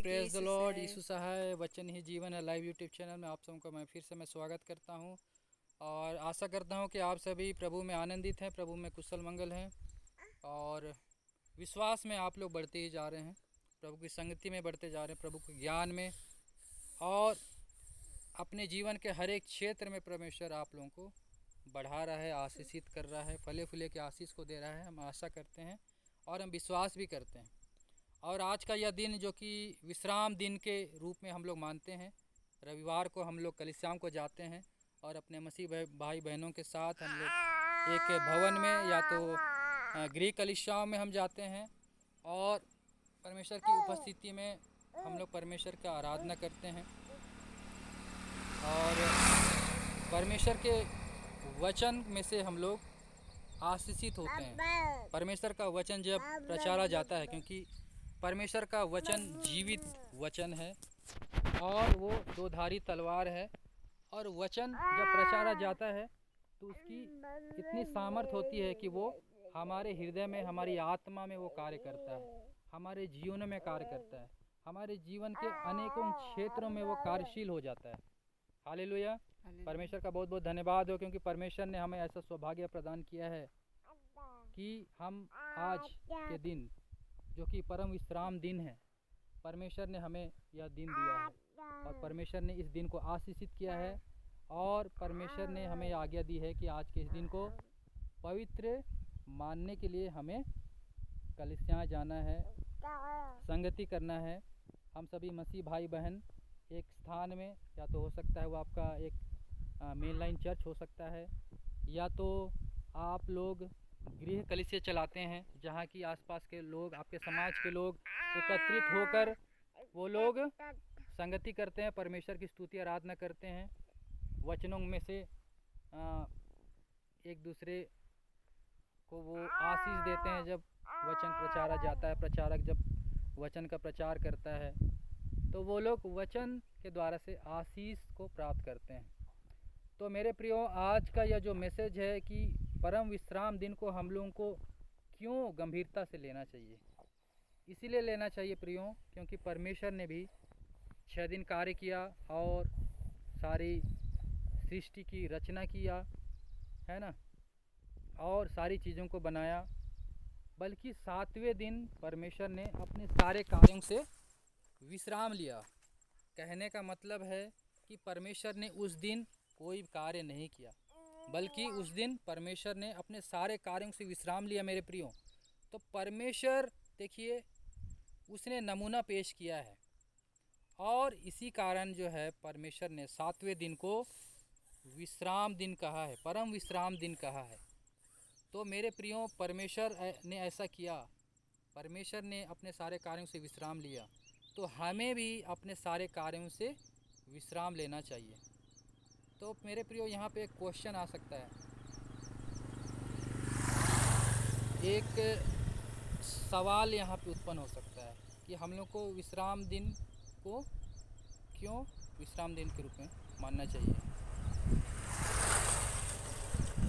Praise the lord. Yeshu सहाय वचन ही जीवन है लाइव यूट्यूब चैनल में आप सबको मैं फिर से स्वागत करता हूं और आशा करता हूं कि आप सभी प्रभु में आनंदित हैं, प्रभु में कुशल मंगल हैं और विश्वास में आप लोग बढ़ते ही जा रहे हैं, प्रभु की संगति में बढ़ते जा रहे हैं, प्रभु के ज्ञान में और अपने जीवन के हर एक क्षेत्र में परमेश्वर आप लोगों को बढ़ा रहा है, आशीषित कर रहा है, फले फूले के आशीष को दे रहा है। हम आशा करते हैं और हम विश्वास भी करते हैं। और आज का यह दिन जो कि विश्राम दिन के रूप में हम लोग मानते हैं, रविवार को हम लोग कलीसियाओं को जाते हैं और अपने मसीह भाई बहनों के साथ हम लोग एक भवन में या तो गृह कलीसियाओं में हम जाते हैं और परमेश्वर की उपस्थिति में हम लोग परमेश्वर का आराधना करते हैं और परमेश्वर के वचन में से हम लोग आशीषित होते हैं। परमेश्वर का वचन जब प्रचारा जाता है, क्योंकि परमेश्वर का वचन जीवित वचन है और वो दोधारी तलवार है और वचन जब प्रचारा जाता है तो उसकी इतनी सामर्थ होती है कि वो हमारे हृदय में, हमारी आत्मा में वो कार्य करता है, हमारे जीवन में कार्य करता है, हमारे जीवन के अनेकों क्षेत्रों में वो कार्यशील हो जाता है। हालेलुया। परमेश्वर का बहुत बहुत धन्यवाद हो, क्योंकि परमेश्वर ने हमें ऐसा सौभाग्य प्रदान किया है कि हम आज के दिन जो कि परम विश्राम दिन है, परमेश्वर ने हमें यह दिन दिया है और परमेश्वर ने इस दिन को आशीषित किया है और परमेश्वर ने हमें आज्ञा दी है कि आज के इस दिन को पवित्र मानने के लिए हमें कलीसियाँ जाना है, संगति करना है। हम सभी मसीह भाई बहन एक स्थान में, या तो हो सकता है वो आपका एक मेन लाइन चर्च हो सकता है, या तो आप लोग गृह कलीसिया चलाते हैं जहाँ की आसपास के लोग, आपके समाज के लोग एकत्रित होकर वो लोग संगति करते हैं, परमेश्वर की स्तुति आराधना करते हैं, वचनों में से एक दूसरे को वो आशीष देते हैं। जब वचन प्रचारा जाता है, प्रचारक जब वचन का प्रचार करता है तो वो लोग वचन के द्वारा से आशीष को प्राप्त करते हैं। तो मेरे प्रियो, आज का यह जो मैसेज है कि परम विश्राम दिन को हम लोगों को क्यों गंभीरता से लेना चाहिए, इसीलिए लेना चाहिए प्रियो, क्योंकि परमेश्वर ने भी 6 दिन कार्य किया और सारी सृष्टि की रचना किया है ना, और सारी चीज़ों को बनाया, बल्कि 7वें दिन परमेश्वर ने अपने सारे कार्यों से विश्राम लिया। कहने का मतलब है कि परमेश्वर ने उस दिन कोई कार्य नहीं किया, बल्कि उस दिन परमेश्वर ने अपने सारे कार्यों से विश्राम लिया। मेरे प्रियो, तो परमेश्वर देखिए, उसने नमूना पेश किया है और इसी कारण जो है परमेश्वर ने 7वें दिन को विश्राम दिन कहा है, परम विश्राम दिन कहा है। तो मेरे प्रियो, परमेश्वर ने ऐसा किया, परमेश्वर ने अपने सारे कार्यों से विश्राम लिया, तो हमें भी अपने सारे कार्यों से विश्राम लेना चाहिए। तो मेरे प्रियो, यहाँ पे एक क्वेश्चन आ सकता है, एक सवाल यहाँ पे उत्पन्न हो सकता है कि हम लोग को विश्राम दिन को क्यों विश्राम दिन के रूप में मानना चाहिए।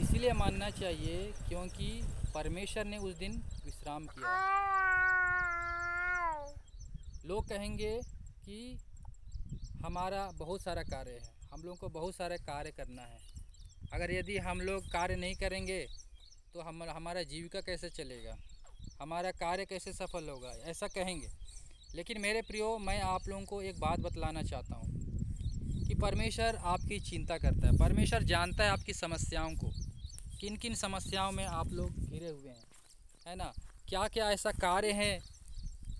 इसीलिए मानना चाहिए क्योंकि परमेश्वर ने उस दिन विश्राम किया है। लोग कहेंगे कि हमारा बहुत सारा कार्य है, हम लोगों को बहुत सारे कार्य करना है, अगर यदि हम लोग कार्य नहीं करेंगे तो हमारा जीविका कैसे चलेगा, हमारा कार्य कैसे सफल होगा, ऐसा कहेंगे। लेकिन मेरे प्रियो, मैं आप लोगों को एक बात बतलाना चाहता हूँ कि परमेश्वर आपकी चिंता करता है। परमेश्वर जानता है आपकी समस्याओं को, किन किन समस्याओं में आप लोग घिरे हुए हैं, है ना, क्या क्या ऐसा कार्य है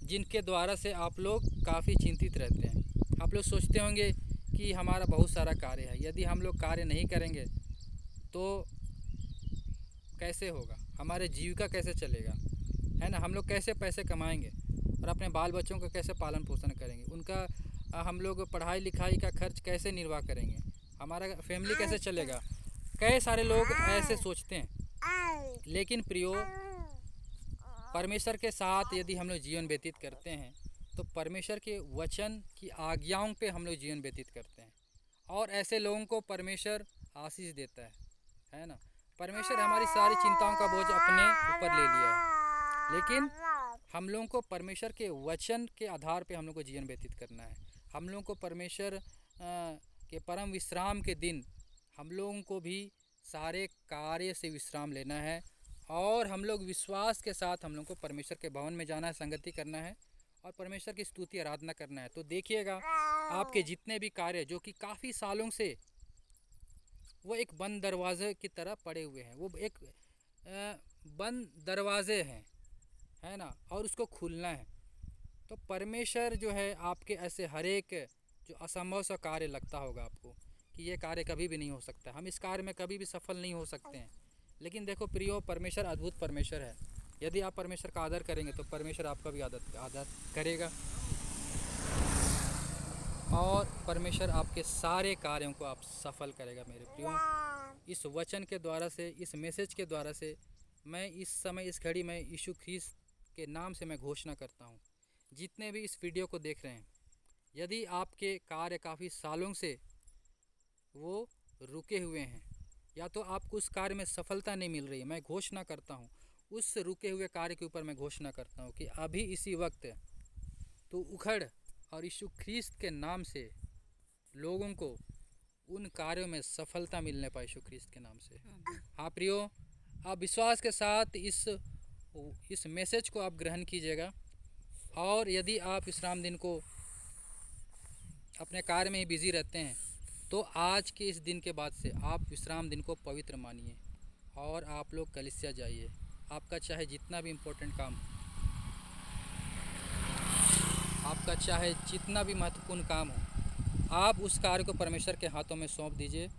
जिनके द्वारा से आप लोग काफ़ी चिंतित रहते हैं। आप लोग सोचते होंगे कि हमारा बहुत सारा कार्य है, यदि हम लोग कार्य नहीं करेंगे तो कैसे होगा, हमारे जीविका कैसे चलेगा, है ना, हम लोग कैसे पैसे कमाएंगे और अपने बाल बच्चों का कैसे पालन पोषण करेंगे, उनका हम लोग पढ़ाई लिखाई का खर्च कैसे निर्वाह करेंगे, हमारा फैमिली कैसे चलेगा। कई सारे लोग ऐसे सोचते हैं। लेकिन प्रियो, परमेश्वर के साथ यदि हम लोग जीवन व्यतीत करते हैं तो परमेश्वर के वचन की आज्ञाओं पे हम लोग जीवन व्यतीत करते हैं और ऐसे लोगों को परमेश्वर आशीष देता है ना। परमेश्वर हमारी सारी चिंताओं का बोझ अपने ऊपर ले लिया है, लेकिन हम लोगों को परमेश्वर के वचन के आधार पे हम लोग को जीवन व्यतीत करना है। हम लोगों को परमेश्वर के परम विश्राम के दिन हम लोगों को भी सारे कार्य से विश्राम लेना है और हम लोग विश्वास के साथ हम लोग को परमेश्वर के भवन में जाना है, संगति करना है और परमेश्वर की स्तुति आराधना करना है। तो देखिएगा आपके जितने भी कार्य जो कि काफ़ी सालों से वो एक बंद दरवाजे की तरह पड़े हुए हैं, वो एक बंद दरवाजे हैं, है ना, और उसको खोलना है। तो परमेश्वर जो है आपके ऐसे हर एक जो असंभव सा कार्य लगता होगा आपको कि ये कार्य कभी भी नहीं हो सकता, हम इस कार्य में कभी भी सफल नहीं हो सकते हैं, लेकिन देखो प्रियो, परमेश्वर अद्भुत परमेश्वर है। यदि आप परमेश्वर का आदर करेंगे तो परमेश्वर आपका भी आदर करेगा और परमेश्वर आपके सारे कार्यों को आप सफल करेगा। मेरे प्रियो, इस वचन के द्वारा से, इस मैसेज के द्वारा से मैं इस समय इस घड़ी में यीशु ख्रीस्त के नाम से मैं घोषणा करता हूँ, जितने भी इस वीडियो को देख रहे हैं, यदि आपके कार्य काफ़ी सालों से वो रुके हुए हैं या तो आपको उस कार्य में सफलता नहीं मिल रही है, मैं घोषणा करता हूँ उस रुके हुए कार्य के ऊपर मैं घोषणा करता हूँ कि अभी इसी वक्त तो उखड़ और यीशु ख्रीस्त के नाम से लोगों को उन कार्यों में सफलता मिलने पाए यीशु ख्रीस्त के नाम से। हाँ प्रियो, आप विश्वास के साथ इस मैसेज को आप ग्रहण कीजिएगा और यदि आप विश्राम दिन को अपने कार्य में ही बिजी रहते हैं तो आज के इस दिन के बाद से आप विश्राम दिन को पवित्र मानिए और आप लोग कलीसिया जाइए। आपका चाहे जितना भी इम्पोर्टेंट काम, आपका चाहे जितना भी महत्वपूर्ण काम हो, आप उस कार्य को परमेश्वर के हाथों में सौंप दीजिए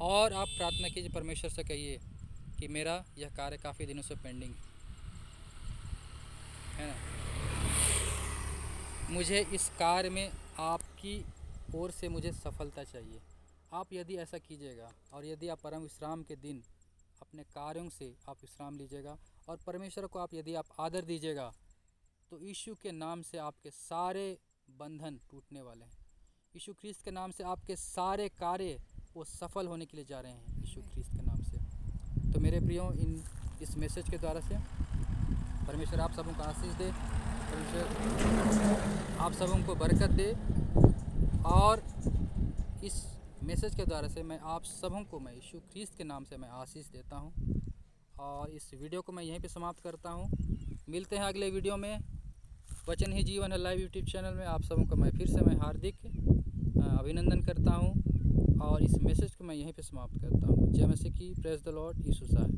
और आप प्रार्थना कीजिए, परमेश्वर से कहिए कि मेरा यह कार्य काफ़ी दिनों से पेंडिंग है ना, मुझे इस कार्य में आपकी ओर से मुझे सफलता चाहिए। आप यदि ऐसा कीजिएगा और यदि आप परम विश्राम के दिन अपने कार्यों से आप विश्राम लीजिएगा और परमेश्वर को आप यदि आप आदर दीजिएगा तो यीशु के नाम से आपके सारे बंधन टूटने वाले हैं। यीशु ख्रीस्त के नाम से आपके सारे कार्य वो सफल होने के लिए जा रहे हैं यीशु ख्रीस्त के नाम से। तो मेरे प्रियो, इस मैसेज के द्वारा से परमेश्वर आप सबों को आशीष दे, परमेश्वर आप सबों को बरकत दे और इस मैसेज के द्वारा से मैं आप सबों को मैं यीशु ख्रीस्त के नाम से मैं आशीष देता हूँ और इस वीडियो को मैं यहीं पे समाप्त करता हूँ। मिलते हैं अगले वीडियो में। वचन ही जीवन है लाइव यूट्यूब चैनल में आप सबों को मैं फिर से मैं हार्दिक अभिनंदन करता हूँ और इस मैसेज को मैं यहीं पे समाप्त करता हूँ। जय मसीह की, प्रेज द लॉर्ड, यीशु साहब।